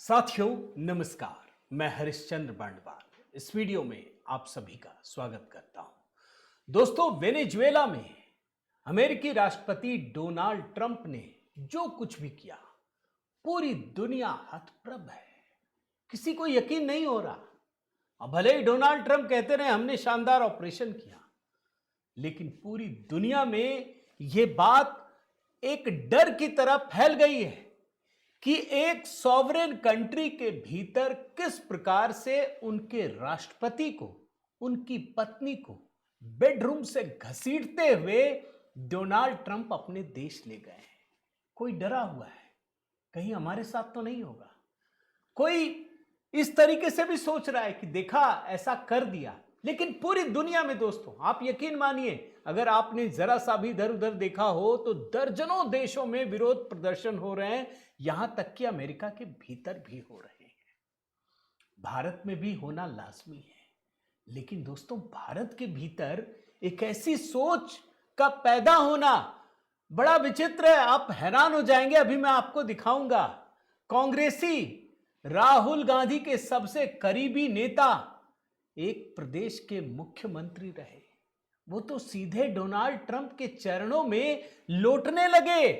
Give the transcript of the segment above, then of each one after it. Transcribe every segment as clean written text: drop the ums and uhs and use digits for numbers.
साथियों नमस्कार। मैं हरिश्चंद्र बंडवाल इस वीडियो में आप सभी का स्वागत करता हूं। दोस्तों, वेनेजुएला में अमेरिकी राष्ट्रपति डोनाल्ड ट्रंप ने जो कुछ भी किया, पूरी दुनिया हतप्रभ है। किसी को यकीन नहीं हो रहा। अब भले ही डोनाल्ड ट्रंप कहते रहे हमने शानदार ऑपरेशन किया, लेकिन पूरी दुनिया में यह बात एक डर की तरह फैल गई है कि एक सॉवरेन कंट्री के भीतर किस प्रकार से उनके राष्ट्रपति को, उनकी पत्नी को बेडरूम से घसीटते हुए डोनाल्ड ट्रंप अपने देश ले गए हैं। कोई डरा हुआ है, कहीं हमारे साथ तो नहीं होगा। कोई इस तरीके से भी सोच रहा है कि देखा ऐसा कर दिया। लेकिन पूरी दुनिया में दोस्तों, आप यकीन मानिए, अगर आपने जरा सा भी इधर उधर देखा हो तो दर्जनों देशों में विरोध प्रदर्शन हो रहे हैं, यहां तक कि अमेरिका के भीतर भी हो रहे हैं। भारत में भी होना लाजमी है। लेकिन दोस्तों, भारत के भीतर एक ऐसी सोच का पैदा होना बड़ा विचित्र है। आप हैरान हो जाएंगे, अभी मैं आपको दिखाऊंगा। कांग्रेसी राहुल गांधी के सबसे करीबी नेता एक प्रदेश के मुख्यमंत्री रहे। वो तो सीधे डोनाल्ड ट्रंप के चरणों में लौटने लगे।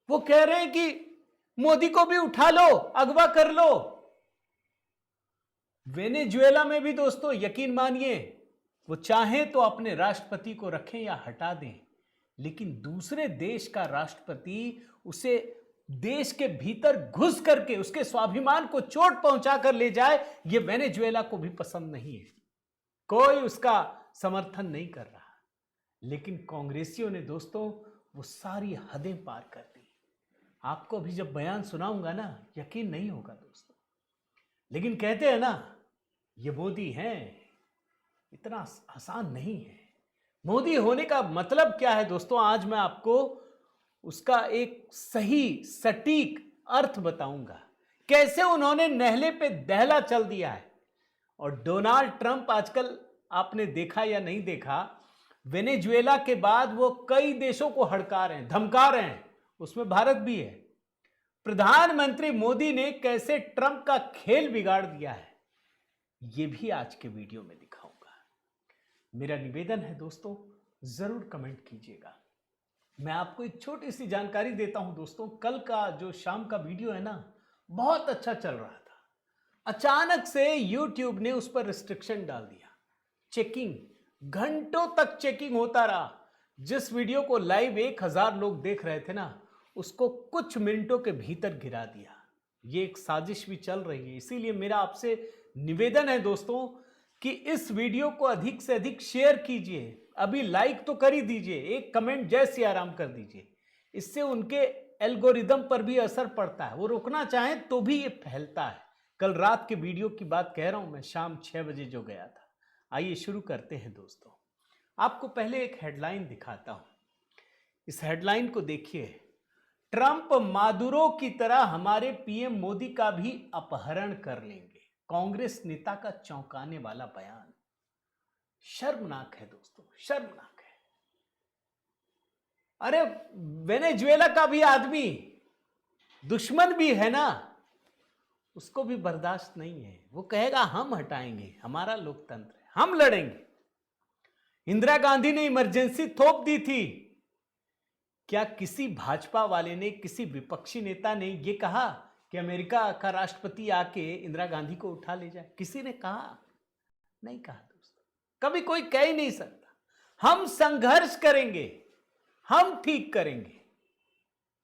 वो कह रहे हैं कि मोदी को भी उठा लो, अगवा कर लो। वेनेजुएला में भी दोस्तों, यकीन मानिए, वो चाहें तो अपने राष्ट्रपति को रखें या हटा दें, लेकिन दूसरे देश का राष्ट्रपति उसे देश के भीतर घुस करके उसके स्वाभिमान को चोट पहुंचा कर ले जाए, यह वेनेजुएला को भी पसंद नहीं है। कोई उसका समर्थन नहीं कर रहा। लेकिन कांग्रेसियों ने दोस्तों वो सारी हदें पार कर दी। आपको अभी जब बयान सुनाऊंगा ना, यकीन नहीं होगा दोस्तों। लेकिन कहते हैं ना, ये मोदी हैं, इतना आसान नहीं है। मोदी होने का मतलब क्या है दोस्तों, आज मैं आपको उसका एक सही सटीक अर्थ बताऊंगा। कैसे उन्होंने नहले पे दहला चल दिया है। और डोनाल्ड ट्रंप आजकल आपने देखा या नहीं देखा, वेनेजुएला के बाद वो कई देशों को हड़का रहे हैं, धमका रहे हैं, उसमें भारत भी है। प्रधानमंत्री मोदी ने कैसे ट्रंप का खेल बिगाड़ दिया है, ये भी आज के वीडियो में दिखाऊंगा। मेरा निवेदन है दोस्तों, जरूर कमेंट कीजिएगा। मैं आपको एक छोटी सी जानकारी देता हूं दोस्तों। कल का जो शाम का वीडियो है ना, बहुत अच्छा चल रहा था। अचानक से YouTube ने उस पर रिस्ट्रिक्शन डाल दिया। चेकिंग घंटों तक चेकिंग होता रहा। जिस वीडियो को लाइव 1000 लोग देख रहे थे ना, उसको कुछ मिनटों के भीतर गिरा दिया। ये एक साजिश भी चल रही है। इसीलिए मेरा आपसे निवेदन है दोस्तों कि इस वीडियो को अधिक से अधिक शेयर कीजिए। अभी लाइक तो कर ही दीजिए, एक कमेंट जय सिया राम कर दीजिए। इससे उनके एल्गोरिदम पर भी असर पड़ता है। वो रोकना चाहें तो भी ये फैलता है। कल रात के वीडियो की बात कह रहा हूं मैं, शाम 6 बजे जो गया था। आइए शुरू करते हैं दोस्तों। आपको पहले एक हेडलाइन दिखाता हूं। इस हेडलाइन को देखिए। ट्रंप मादुरो की तरह हमारे पीएम मोदी का भी अपहरण कर लेंगे। कांग्रेस नेता का चौंकाने वाला बयान। शर्मनाक है दोस्तों, शर्मनाक है। अरे, वेनेजुएला का भी आदमी दुश्मन भी है ना, उसको भी बर्दाश्त नहीं है। वो कहेगा हम हटाएंगे, हमारा लोकतंत्र है, हम लड़ेंगे। इंदिरा गांधी ने इमरजेंसी थोप दी थी। क्या किसी भाजपा वाले ने, किसी विपक्षी नेता ने यह कहा कि अमेरिका का राष्ट्रपति आके इंदिरा गांधी को उठा ले जाए? किसी ने कहा? नहीं कहा दोस्तों, कभी कोई कह ही नहीं सकता। हम संघर्ष करेंगे, हम ठीक करेंगे।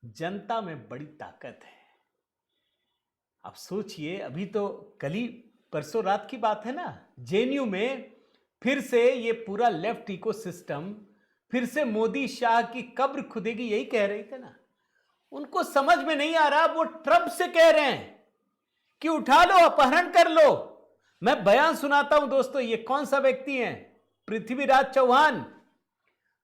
जनता में बड़ी ताकत है। अब सोचिए, अभी तो कल ही परसों रात की बात है ना, जेएनयू में फिर से ये पूरा लेफ्ट इकोसिस्टम फिर से मोदी शाह की कब्र खुदेगी, यही कह रहे थे ना। उनको समझ में नहीं आ रहा। वो ट्रंप से कह रहे हैं कि उठा लो, अपहरण कर लो। मैं बयान सुनाता हूं दोस्तों। ये कौन सा व्यक्ति है? पृथ्वीराज चौहान,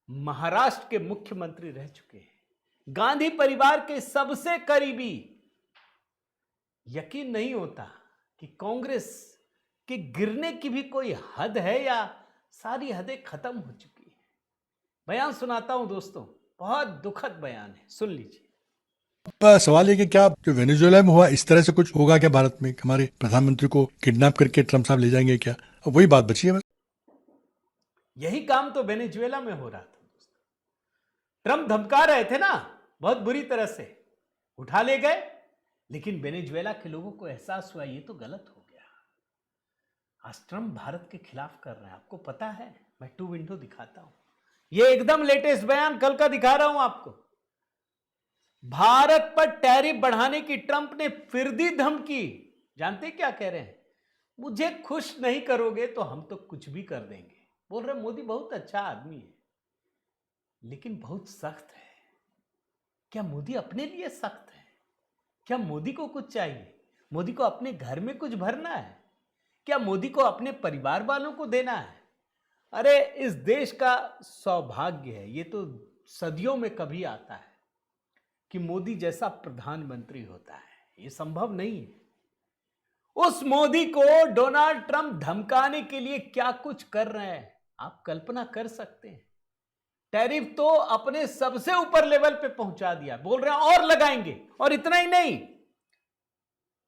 महाराष्ट्र के मुख्यमंत्री रह चुके हैं, गांधी परिवार के सबसे करीबी। यकीन नहीं होता कि कांग्रेस के गिरने की भी कोई हद है या सारी हदें खत्म हो चुकी है। बयान सुनाता हूं दोस्तों, बहुत दुखद बयान है, सुन लीजिए। सवाल ये कि क्या जो वेनेजुएला में हुआ इस तरह से कुछ होगा क्या भारत में, हमारे प्रधानमंत्री को किडनैप करके ट्रम्प साहब ले जाएंगे क्या? अब वही बात बची है बस। यही काम तो वेनेजुएला में हो रहा था। ट्रम्प धमका रहे थे ना बहुत बुरी तरह से, उठा ले गए, लेकिन वेनेजुएला के लोगों को एहसास हुआ ये तो गलत हो गया। आज ट्रम्प भारत के खिलाफ कर रहे हैं, आपको पता है। मैं टू विंडो दिखाता हूं, ये एकदम लेटेस्ट बयान कल का दिखा रहा हूं आपको। भारत पर टैरिफ बढ़ाने की ट्रंप ने फिर दी धमकी। जानते क्या कह रहे हैं? मुझे खुश नहीं करोगे तो हम तो कुछ भी कर देंगे। बोल रहे मोदी बहुत अच्छा आदमी है लेकिन बहुत सख्त है। क्या मोदी अपने लिए सख्त है? क्या मोदी को कुछ चाहिए? मोदी को अपने घर में कुछ भरना है? क्या मोदी को अपने परिवार वालों को देना है? अरे इस देश का सौभाग्य है, ये तो सदियों में कभी आता है कि मोदी जैसा प्रधानमंत्री होता है। ये संभव नहीं है। उस मोदी को डोनाल्ड ट्रंप धमकाने के लिए क्या कुछ कर रहे हैं आप कल्पना कर सकते हैं। टैरिफ तो अपने सबसे ऊपर लेवल पे पहुंचा दिया, बोल रहे हैं और लगाएंगे। और इतना ही नहीं,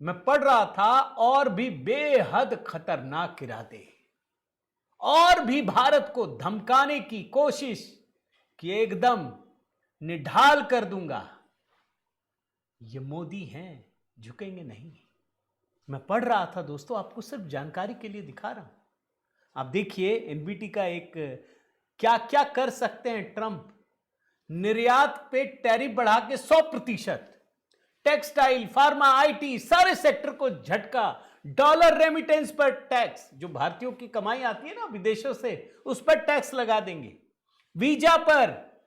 मैं पढ़ रहा था और भी बेहद खतरनाक इरादे, और भी भारत को धमकाने की कोशिश कि एकदम निढाल कर दूंगा। ये मोदी हैं, झुकेंगे नहीं। मैं पढ़ रहा था दोस्तों, आपको सिर्फ जानकारी के लिए दिखा रहा हूं। आप देखिए एनबीटी का एक क्या क्या कर सकते हैं ट्रंप। निर्यात पे टैरिफ बढ़ा के 100%, टेक्सटाइल, फार्मा, आईटी सारे सेक्टर को झटका। डॉलर रेमिटेंस पर टैक्स, जो भारतीयों की कमाई आती है ना विदेशों से, उस पर टैक्स लगा देंगे। वीजा पर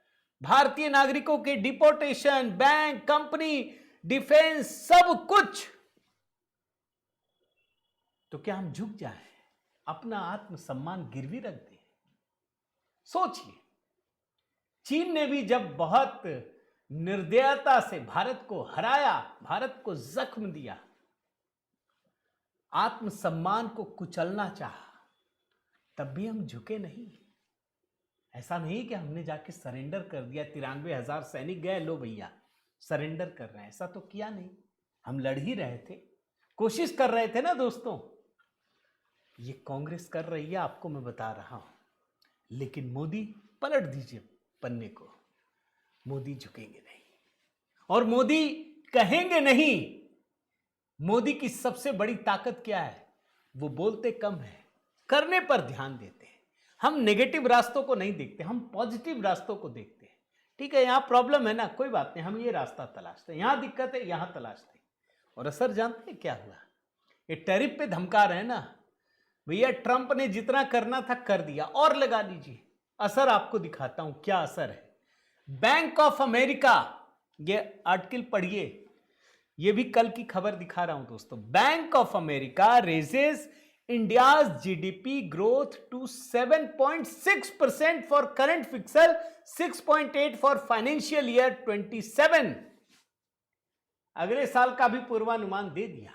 भारतीय नागरिकों के डिपोर्टेशन, बैंक, कंपनी, डिफेंस, सब कुछ। तो क्या हम झुक जाएं, अपना आत्मसम्मान गिरवी रख दें? सोचिए, चीन ने भी जब बहुत निर्दयता से भारत को हराया, भारत को जख्म दिया, आत्मसम्मान को कुचलना चाहा, तब भी हम झुके नहीं। ऐसा नहीं कि हमने जाके सरेंडर कर दिया, 93,000 सैनिक गए, लो भैया सरेंडर कर रहे हैं, ऐसा तो किया नहीं। हम लड़ ही रहे थे, कोशिश कर रहे थे ना दोस्तों। ये कांग्रेस कर रही है, आपको मैं बता रहा हूं। लेकिन मोदी, पलट दीजिए पन्ने को, मोदी झुकेंगे नहीं और मोदी कहेंगे नहीं। मोदी की सबसे बड़ी ताकत क्या है? वो बोलते कम है, करने पर ध्यान देते हैं। हम नेगेटिव रास्तों को नहीं देखते, हम पॉजिटिव रास्तों को देखते हैं। ठीक है, यहां प्रॉब्लम है ना, कोई बात नहीं, हम ये रास्ता तलाशते हैं। यहां दिक्कत है, यहां तलाशते हैं। और असर जानते हैं क्या हुआ? ये टैरिफ पे धमका रहे हैं ना भैया, ट्रंप ने जितना करना था कर दिया, और लगा लीजिए। असर आपको दिखाता हूं क्या असर है। बैंक ऑफ अमेरिका, ये आर्टिकल पढ़िए, ये भी कल की खबर दिखा रहा हूं दोस्तों। Bank of America raises India's GDP growth to 7.6% for current fiscal, 6.8 for financial year 27। अगले साल का भी पूर्वानुमान दे दिया।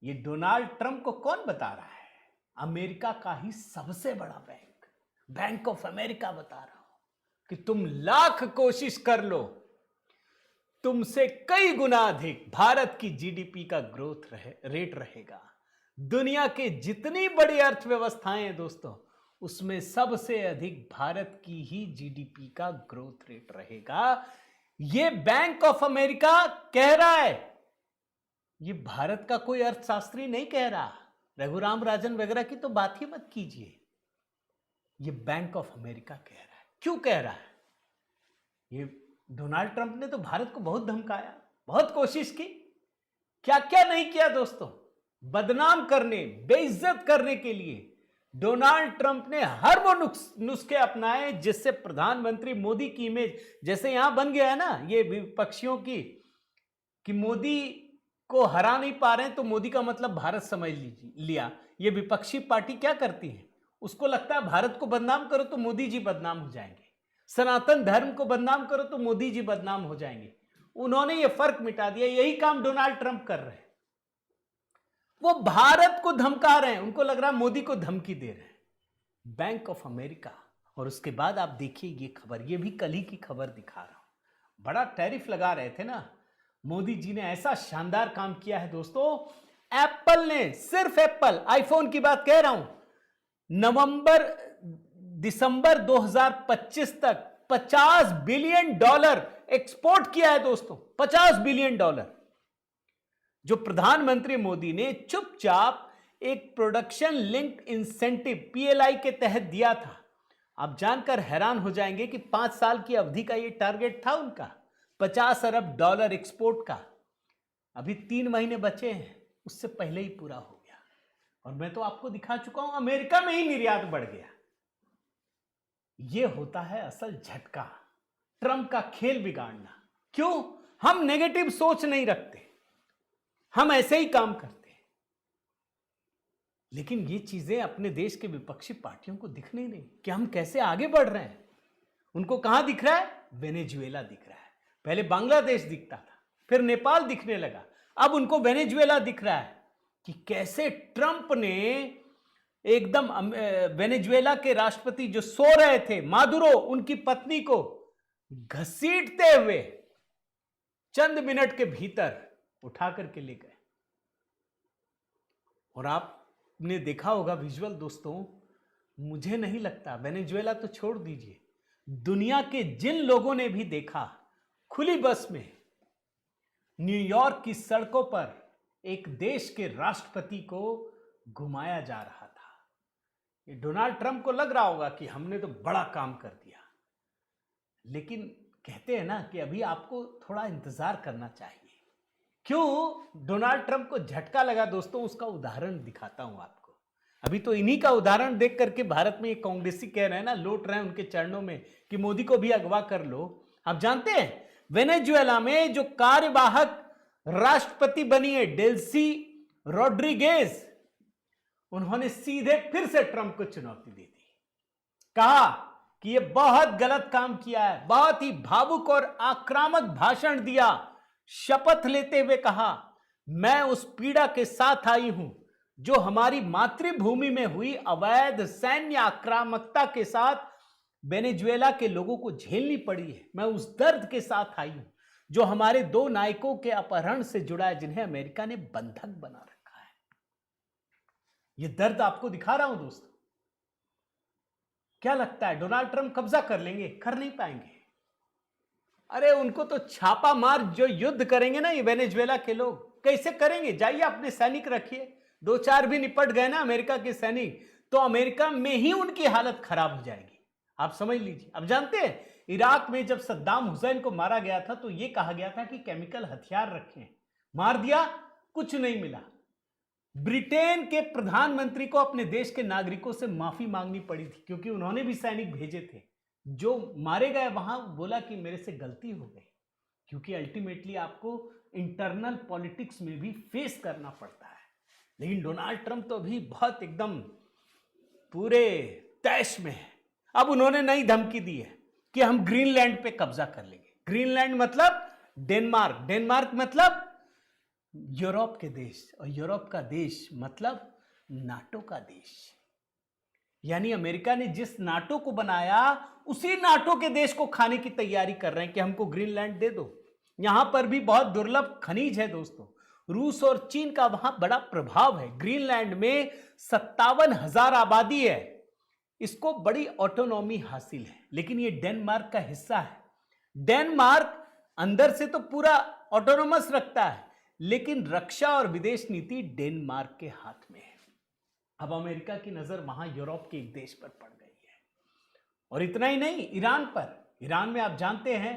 ये डोनाल्ड ट्रंप को कौन बता रहा है? अमेरिका का ही सबसे बड़ा बैंक, बैंक ऑफ अमेरिका बता रहा हूं कि तुम लाख कोशिश कर लो, तुमसे कई गुना अधिक भारत की जीडीपी का ग्रोथ रेट रहेगा। दुनिया के जितनी बड़ी अर्थव्यवस्थाएं हैं दोस्तों, उसमें सबसे अधिक भारत की ही जीडीपी का ग्रोथ रेट रहेगा। ये बैंक ऑफ अमेरिका कह रहा है, ये भारत का कोई अर्थशास्त्री नहीं कह रहा। रघुराम राजन वगैरह की तो बात ही मत कीजिए, ये बैंक ऑफ अमेरिका कह रहा है। क्यों कह रहा है? ये डोनाल्ड ट्रंप ने तो भारत को बहुत धमकाया, बहुत कोशिश की, क्या क्या नहीं किया दोस्तों। बदनाम करने, बेइज्जत करने के लिए डोनाल्ड ट्रंप ने हर वो नुस्खे अपनाए जिससे प्रधानमंत्री मोदी की इमेज, जैसे यहां बन गया है ना ये विपक्षियों की, कि मोदी को हरा नहीं पा रहे हैं तो मोदी का मतलब भारत समझ लिया। ये विपक्षी पार्टी क्या करती है, उसको लगता है भारत को बदनाम करो तो मोदी जी बदनाम हो जाएंगे, सनातन धर्म को बदनाम करो तो मोदी जी बदनाम हो जाएंगे। उन्होंने ये फर्क मिटा दिया। यही काम डोनाल्ड ट्रंप कर रहे हैं। वो भारत को धमका रहे हैं, उनको लग रहा है मोदी को धमकी दे रहे हैं। Bank of America. और उसके बाद आप देखिए ये खबर, ये भी कल ही की खबर दिखा रहा हूं। बड़ा टैरिफ लगा रहे थे ना, मोदी जी ने ऐसा शानदार काम किया है दोस्तों। एप्पल ने, सिर्फ एप्पल, आईफोन की बात कह रहा हूं, दिसंबर 2025 तक $50 बिलियन एक्सपोर्ट किया है दोस्तों, $50 बिलियन, जो प्रधानमंत्री मोदी ने चुपचाप एक प्रोडक्शन लिंक्ड इंसेंटिव पीएलआई के तहत दिया था। आप जानकर हैरान हो जाएंगे कि 5 साल की अवधि का यह टारगेट था उनका, $50 अरब एक्सपोर्ट का। अभी 3 महीने बचे हैं, उससे पहले ही पूरा हो गया। और मैं तो आपको दिखा चुका हूं, अमेरिका में ही निर्यात बढ़ गया। यह होता है असल झटका, ट्रंप का खेल बिगाड़ना। क्यों? हम नेगेटिव सोच नहीं रखते, हम ऐसे ही काम करते हैं, लेकिन ये चीजें अपने देश के विपक्षी पार्टियों को दिख नहीं रही कि हम कैसे आगे बढ़ रहे हैं। उनको कहां दिख रहा है? वेनेजुएला दिख रहा है। पहले बांग्लादेश दिखता था, फिर नेपाल दिखने लगा, अब उनको वेनेजुएला दिख रहा है कि कैसे ट्रंप ने एकदम वेनेजुएला के राष्ट्रपति जो सो रहे थे, मादुरो, उनकी पत्नी को घसीटते हुए चंद मिनट के भीतर उठा करके ले गए। और आपने देखा होगा विजुअल दोस्तों, मुझे नहीं लगता, वेनेजुएला तो छोड़ दीजिए, दुनिया के जिन लोगों ने भी देखा, खुली बस में न्यूयॉर्क की सड़कों पर एक देश के राष्ट्रपति को घुमाया जा रहा था। ये डोनाल्ड ट्रंप को लग रहा होगा कि हमने तो बड़ा काम कर दिया, लेकिन कहते हैं ना कि अभी आपको थोड़ा इंतजार करना चाहिए। क्यों डोनाल्ड ट्रंप को झटका लगा दोस्तों, उसका उदाहरण दिखाता हूं आपको। अभी तो इन्हीं का उदाहरण देख करके भारत में एक कांग्रेसी कह रहे हैं ना, लौट रहे हैं उनके चरणों में कि मोदी को भी अगवा कर लो। आप जानते हैं वेनेजुएला में जो कार्यवाहक राष्ट्रपति बनी है डेल्सी रोड्रिगेज, उन्होंने सीधे फिर से ट्रंप को चुनौती दे दी। कहा कि यह बहुत गलत काम किया है, बहुत ही भावुक और आक्रामक भाषण दिया। शपथ लेते हुए कहा, मैं उस पीड़ा के साथ आई हूं जो हमारी मातृभूमि में हुई अवैध सैन्य आक्रामकता के साथ वेनेजुएला के लोगों को झेलनी पड़ी है। मैं उस दर्द के साथ आई हूं जो हमारे 2 नायकों के अपहरण से जुड़ा है, जिन्हें अमेरिका ने बंधक बना रखा है। यह दर्द आपको दिखा रहा हूं दोस्तों। क्या लगता है डोनाल्ड ट्रंप कब्जा कर लेंगे? कर नहीं पाएंगे। अरे उनको तो छापा मार जो युद्ध करेंगे ना ये वेनेजुएला के लोग, कैसे करेंगे? जाइए अपने सैनिक रखिए, 2-4 भी निपट गए ना अमेरिका के सैनिक, तो अमेरिका में ही उनकी हालत खराब हो जाएगी। आप समझ लीजिए। अब जानते हैं इराक में जब सद्दाम हुसैन को मारा गया था तो यह कहा गया था कि केमिकल हथियार रखें, मार दिया, कुछ नहीं मिला। ब्रिटेन के प्रधानमंत्री को अपने देश के नागरिकों से माफी मांगनी पड़ी थी, क्योंकि उन्होंने भी सैनिक भेजे थे जो मारे गए वहां, बोला कि मेरे से गलती हो गई। क्योंकि अल्टीमेटली आपको इंटरनल पॉलिटिक्स में भी फेस करना पड़ता है। लेकिन डोनाल्ड ट्रंप तो अभी बहुत एकदम पूरे तैश में है। अब उन्होंने नई धमकी दी है कि हम ग्रीनलैंड पे कब्जा कर लेंगे। ग्रीनलैंड मतलब डेनमार्क, डेनमार्क मतलब यूरोप के देश, और यूरोप का देश मतलब नाटो का देश। यानी अमेरिका ने जिस नाटो को बनाया उसी नाटो के देश को खाने की तैयारी कर रहे हैं कि हमको ग्रीनलैंड दे दो। यहां पर भी बहुत दुर्लभ खनिज है दोस्तों। रूस और चीन का वहां बड़ा प्रभाव है। ग्रीनलैंड में 57,000 आबादी है, इसको बड़ी ऑटोनॉमी हासिल है, लेकिन ये डेनमार्क का हिस्सा है। डेनमार्क अंदर से तो पूरा ऑटोनोमस रखता है, लेकिन रक्षा और विदेश नीति डेनमार्क के हाथ में है। अब अमेरिका की नजर वहां यूरोप के एक देश पर पड़ गई है। और इतना ही नहीं, ईरान पर। ईरान में आप जानते हैं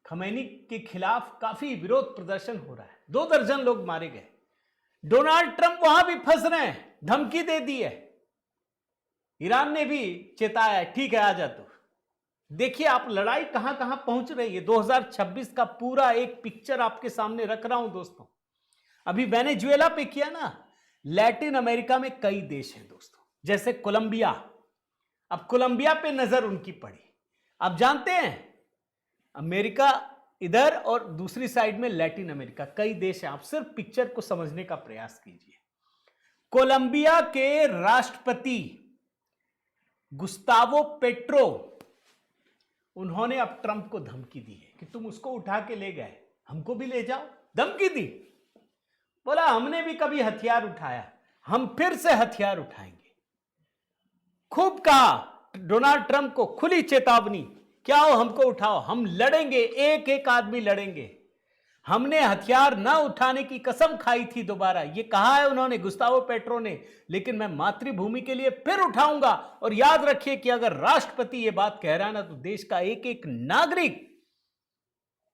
खमैनी के खिलाफ काफी विरोध प्रदर्शन हो रहा है, 2 दर्जन लोग मारे गए। डोनाल्ड ट्रंप वहां भी फंस रहे हैं, धमकी दे दी है। ईरान ने भी चेताया, ठीक है आ जा तू। देखिए आप लड़ाई कहां कहां पहुंच रही है। 2026 का पूरा एक पिक्चर आपके सामने रख रहा हूं दोस्तों। अभी वेनेजुएला पे किया ना, लैटिन अमेरिका में कई देश हैं दोस्तों, जैसे कोलंबिया। अब कोलंबिया पे नजर उनकी पड़ी। आप जानते हैं अमेरिका इधर और दूसरी साइड में लैटिन अमेरिका, कई देश हैं। आप सिर्फ पिक्चर को समझने का प्रयास कीजिए। कोलंबिया के राष्ट्रपति गुस्तावो पेट्रो, उन्होंने अब ट्रंप को धमकी दी है कि तुम उसको उठा के ले गए, हमको भी ले जाओ, धमकी दी। बोला हमने भी कभी हथियार उठाया, हम फिर से हथियार उठाएंगे। खूब कहा डोनाल्ड ट्रंप को, खुली चेतावनी, क्या हो हमको उठाओ, हम लड़ेंगे, एक एक आदमी लड़ेंगे। हमने हथियार ना उठाने की कसम खाई थी दोबारा, ये कहा है उन्होंने, गुस्तावो पेट्रो ने, लेकिन मैं मातृभूमि के लिए फिर उठाऊंगा। और याद रखिए कि अगर राष्ट्रपति ये बात कह रहा है ना, तो देश का एक एक नागरिक,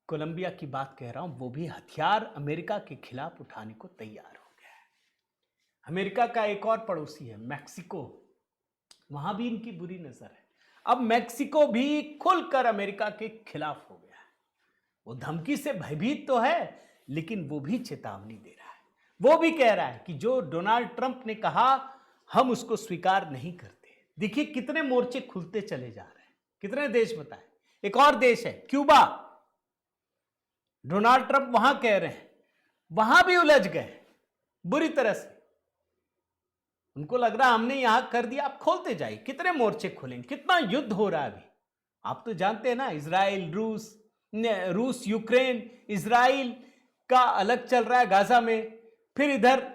कोलंबिया की बात कह रहा हूं, वो भी हथियार अमेरिका के खिलाफ उठाने को तैयार हो गया है। अमेरिका का एक और पड़ोसी है मैक्सिको, वहां भी इनकी बुरी नजर है। अब मैक्सिको भी खुलकर अमेरिका के खिलाफ हो गया है। वो धमकी से भयभीत तो है, लेकिन वो भी चेतावनी दे रहा है। वो भी कह रहा है कि जो डोनाल्ड ट्रंप ने कहा हम उसको स्वीकार नहीं करते। देखिए कितने मोर्चे खुलते चले जा रहे हैं। कितने देश बताएं। एक और देश है क्यूबा, डोनाल्ड ट्रंप वहां कह रहे हैं, वहां भी उलझ गए बुरी तरह से। उनको लग रहा हमने यहां कर दिया, आप खोलते जाइए, कितने मोर्चे खुलेंगे, कितना युद्ध हो रहा है अभी। आप तो जानते हैं ना, इजराइल रूस यूक्रेन, इजराइल का अलग चल रहा है गाजा में, फिर इधर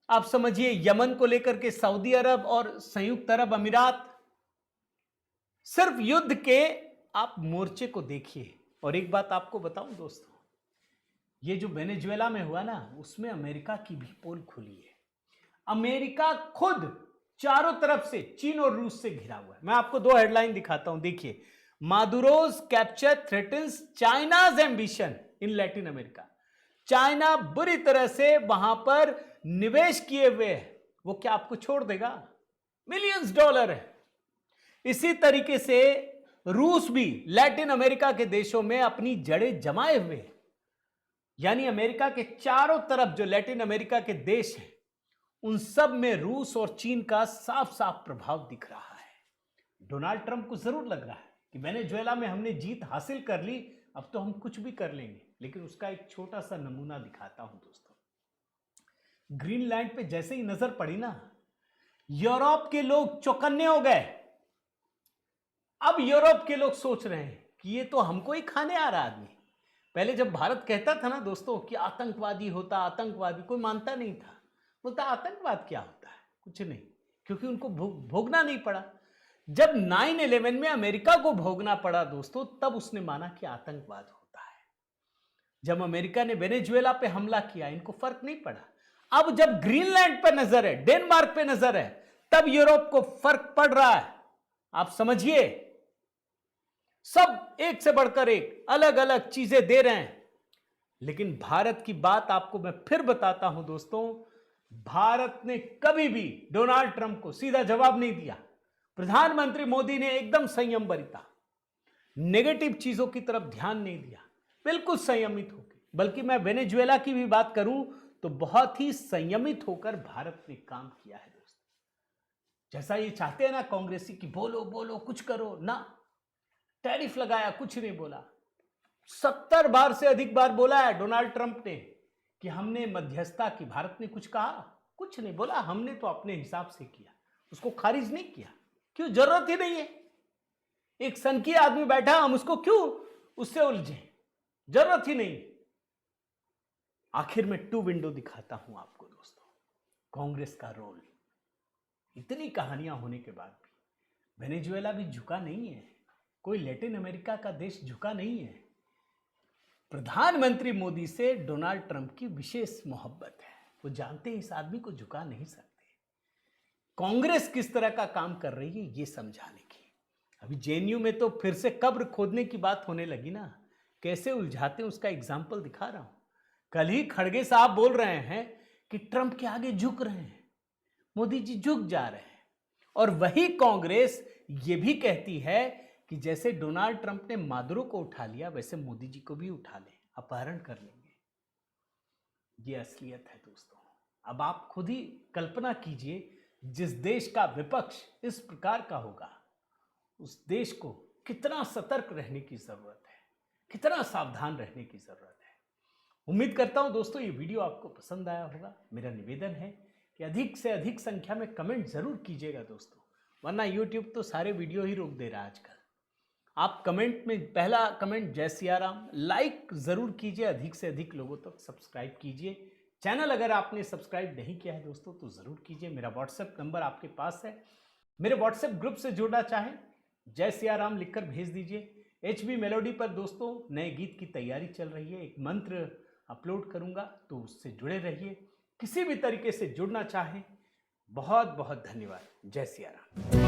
आप समझिए यमन को लेकर के सऊदी अरब और संयुक्त अरब अमीरात। सिर्फ युद्ध के आप मोर्चे को देखिए। और एक बात आपको बताऊं दोस्तों, ये जो वेनेजुएला में हुआ ना, उसमें अमेरिका की भी पोल खुली है। अमेरिका खुद चारों तरफ से चीन और रूस से घिरा हुआ है। मैं आपको दो हेडलाइन दिखाता हूं, देखिए। Maduro's capture threatens China's ambition in Latin America. China बुरी तरह से वहां पर निवेश किए हुए है, वो क्या आपको छोड़ देगा? मिलियंस डॉलर है। इसी तरीके से रूस भी लैटिन अमेरिका के देशों में अपनी जड़ें जमाए हुए है। यानी अमेरिका के चारों तरफ जो लैटिन अमेरिका के देश हैं, उन सब में रूस और चीन का साफ साफ प्रभाव दिख रहा है। डोनाल्ड ट्रंप को जरूर लग रहा है कि वेनेजुएला में हमने जीत हासिल कर ली, अब तो हम कुछ भी कर लेंगे। लेकिन उसका एक छोटा सा नमूना दिखाता हूं दोस्तों। ग्रीनलैंड पे जैसे ही नजर पड़ी ना, यूरोप के लोग चौकन्ने हो गए। अब यूरोप के लोग सोच रहे हैं कि ये तो हमको ही खाने आ रहा आदमी। पहले जब भारत कहता था ना दोस्तों कि आतंकवादी होता, आतंकवादी, कोई मानता नहीं था। बोलता आतंकवाद क्या होता है, कुछ नहीं, क्योंकि उनको भोगना नहीं पड़ा। जब 9/11 में अमेरिका को भोगना पड़ा दोस्तों, तब उसने माना कि आतंकवाद होता है। जब अमेरिका ने वेनेजुएला पे हमला किया, इनको फर्क नहीं पड़ा। अब जब ग्रीनलैंड पे नजर है, डेनमार्क पे नजर है, तब यूरोप को फर्क पड़ रहा है। आप समझिए, सब एक से बढ़कर एक अलग अलग चीजें दे रहे हैं। लेकिन भारत की बात आपको मैं फिर बताता हूं दोस्तों, भारत ने कभी भी डोनाल्ड ट्रंप को सीधा जवाब नहीं दिया। प्रधानमंत्री मोदी ने एकदम संयम बरता, नेगेटिव चीजों की तरफ ध्यान नहीं दिया, बिल्कुल संयमित होकर। बल्कि मैं वेनेजुएला की भी बात करूं तो बहुत ही संयमित होकर भारत ने काम किया है दोस्तों। जैसा ये चाहते हैं ना कांग्रेसी की, बोलो बोलो कुछ करो ना, टैरिफ लगाया, कुछ नहीं बोला। 70 बार से अधिक बार बोला है डोनाल्ड ट्रंप ने कि हमने मध्यस्थता की, भारत ने कुछ कहा? कुछ नहीं बोला। हमने तो अपने हिसाब से किया, उसको खारिज नहीं किया। क्यों? जरूरत ही नहीं है। एक संघीय आदमी बैठा, हम उसको क्यों उससे उलझे? जरूरत ही नहीं। आखिर में 2 विंडो दिखाता हूं आपको दोस्तों, कांग्रेस का रोल। इतनी कहानियां होने के बाद भी वेनेजुएला भी झुका नहीं है, कोई लैटिन अमेरिका का देश झुका नहीं है। प्रधानमंत्री मोदी से डोनाल्ड ट्रंप की विशेष मोहब्बत है, वो जानते हैं इस आदमी को झुका नहीं सकते। कांग्रेस किस तरह का काम कर रही है ये समझाने की। अभी जेएनयू में तो फिर से कब्र खोदने की बात होने लगी ना, कैसे उलझाते हैं उसका एग्जाम्पल दिखा रहा हूं। कल ही खड़गे साहब बोल रहे हैं कि ट्रंप के आगे झुक रहे हैं, मोदी जी झुक जा रहे हैं। और वही कांग्रेस ये भी कहती है कि जैसे डोनाल्ड ट्रंप ने मादुरो को उठा लिया, वैसे मोदी जी को भी उठा लें, अपहरण कर लेंगे। ये असलियत है दोस्तों। अब आप खुद ही कल्पना कीजिए, जिस देश का विपक्ष इस प्रकार का होगा, उस देश को कितना सतर्क रहने की जरूरत है, कितना सावधान रहने की जरूरत है। उम्मीद करता हूं दोस्तों ये वीडियो आपको पसंद आया होगा। मेरा निवेदन है कि अधिक से अधिक संख्या में कमेंट जरूर कीजिएगा दोस्तों, वरना यूट्यूब तो सारे वीडियो ही रोक दे रहा है आजकल। आप कमेंट में पहला कमेंट जय सिया राम, लाइक जरूर कीजिए, अधिक से अधिक लोगों तक सब्सक्राइब कीजिए। चैनल अगर आपने सब्सक्राइब नहीं किया है दोस्तों तो जरूर कीजिए। मेरा व्हाट्सएप नंबर आपके पास है, मेरे व्हाट्सएप ग्रुप से जुड़ना चाहें जय सिया राम लिखकर भेज दीजिए। HB मेलोडी पर दोस्तों नए गीत की तैयारी चल रही है, एक मंत्र अपलोड करूंगा तो उससे जुड़े रहिए। किसी भी तरीके से जुड़ना चाहें, बहुत बहुत धन्यवाद। जय सिया राम।